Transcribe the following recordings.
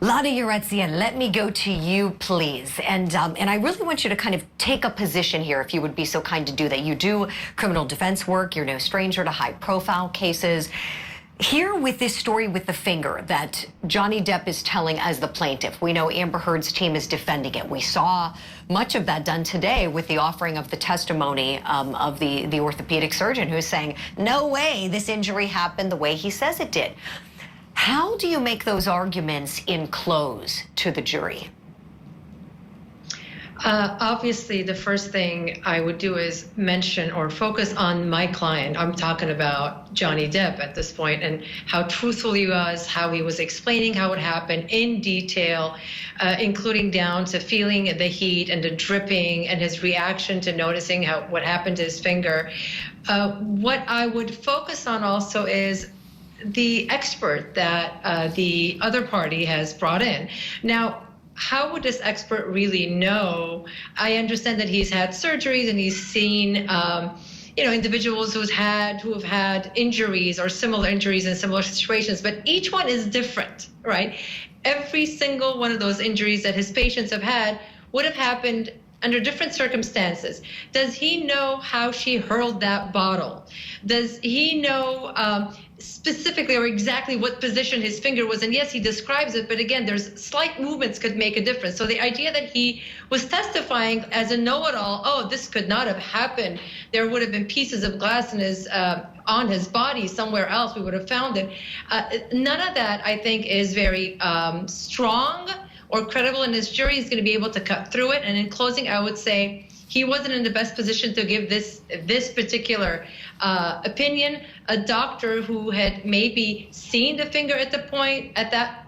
Lara Yeretsian, let me go to you, please. And I really want you to kind of take a position here, if you would be so kind to do that. You do criminal defense work. You're no stranger to high-profile cases. Here with this story with the finger that Johnny Depp is telling as the plaintiff, we know Amber Heard's team is defending it. We saw much of that done today with the offering of the testimony of the orthopedic surgeon who's saying, no way this injury happened the way he says it did. How do you make those arguments in close to the jury? Obviously, the first thing I would do is mention or focus on my client. I'm talking about Johnny Depp at this point and how truthful he was, how he was explaining how it happened in detail, including down to feeling the heat and the dripping and his reaction to noticing what happened to his finger. What I would focus on also is the expert that the other party has brought in. Now, how would this expert really know? I understand that he's had surgeries and he's seen, individuals who have had injuries or similar injuries in similar situations, but each one is different, right? Every single one of those injuries that his patients have had would have happened under different circumstances. Does he know how she hurled that bottle? Does he know specifically or exactly what position his finger was in? Yes, he describes it, but again, there's slight movements could make a difference. So the idea that he was testifying as a know-it-all, oh, this could not have happened. There would have been pieces of glass in his on his body somewhere else. We would have found it. None of that, I think, is very strong or credible, and his jury is going to be able to cut through it. And in closing, I would say he wasn't in the best position to give this particular opinion. A doctor who had maybe seen the finger at the point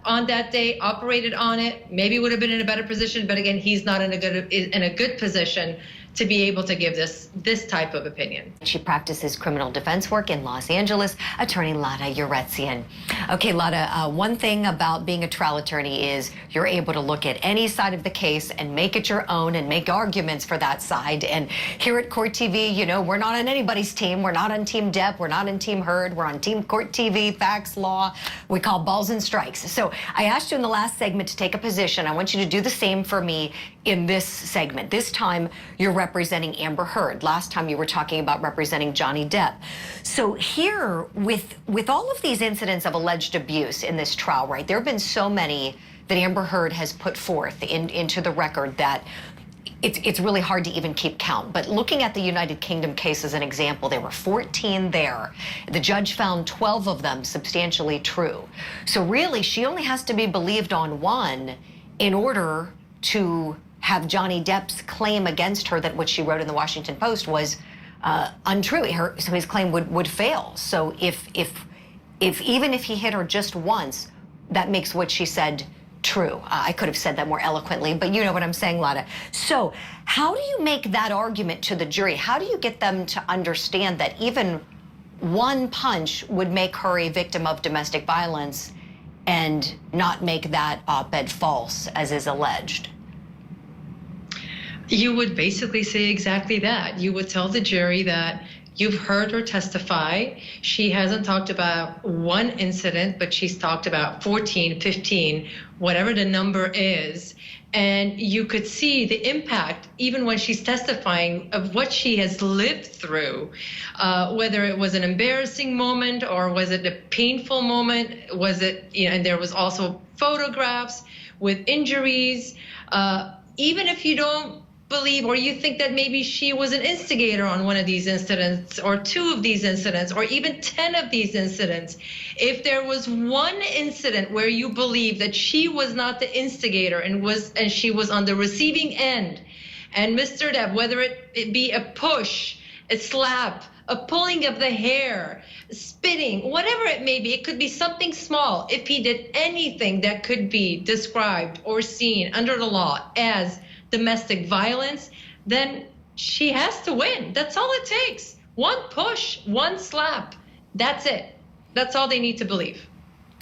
on that day, operated on it, maybe would have been in a better position. But again, he's not in a good position to be able to give this type of opinion. She practices criminal defense work in Los Angeles, attorney Lara Yeretsian. Okay, Lara, one thing about being a trial attorney is you're able to look at any side of the case and make it your own and make arguments for that side. And here at Court TV, you know, we're not on anybody's team. We're not on Team Depp. We're not on Team Heard. We're on Team Court TV, facts, law. We call balls and strikes. So I asked you in the last segment to take a position. I want you to do the same for me in this segment. This time, you're representing Amber Heard. Last time you were talking about representing Johnny Depp. So here, with all of these incidents of alleged abuse in this trial, right, there have been so many that Amber Heard has put forth into the record that it's really hard to even keep count. But looking at the United Kingdom case as an example, there were 14 there. The judge found 12 of them substantially true. So really, she only has to be believed on one in order to have Johnny Depp's claim against her that what she wrote in the Washington Post was untrue. So his claim would fail. So if even if he hit her just once, that makes what she said true. I could have said that more eloquently, but you know what I'm saying, Lara. So how do you make that argument to the jury? How do you get them to understand that even one punch would make her a victim of domestic violence and not make that op-ed false, as is alleged? You would basically say exactly that. You would tell the jury that you've heard her testify. She hasn't talked about one incident, but she's talked about 14, 15, whatever the number is. And you could see the impact, even when she's testifying, of what she has lived through, whether it was an embarrassing moment or was it a painful moment, was it, and there was also photographs with injuries. Even if you don't believe or you think that maybe she was an instigator on one of these incidents or two of these incidents or even 10 of these incidents, if there was one incident where you believe that she was not the instigator and she was on the receiving end, and Mr. Depp, whether it be a push, a slap, a pulling of the hair, spitting, whatever it may be, it could be something small. If he did anything that could be described or seen under the law as domestic violence, then she has to win. That's all it takes. One push, one slap. That's it. That's all they need to believe.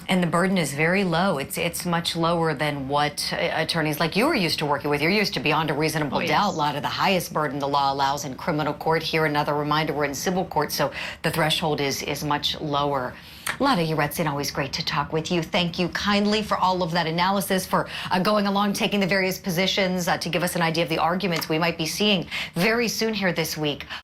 And the burden is very low. It's much lower than what attorneys like you are used to working with. You're used to beyond a reasonable doubt. A lot of the highest burden the law allows in criminal court. Here, another reminder, we're in civil court, so the threshold is much lower. Lara Yeretsian, always great to talk with you. Thank you kindly for all of that analysis, for going along, taking the various positions to give us an idea of the arguments we might be seeing very soon here this week.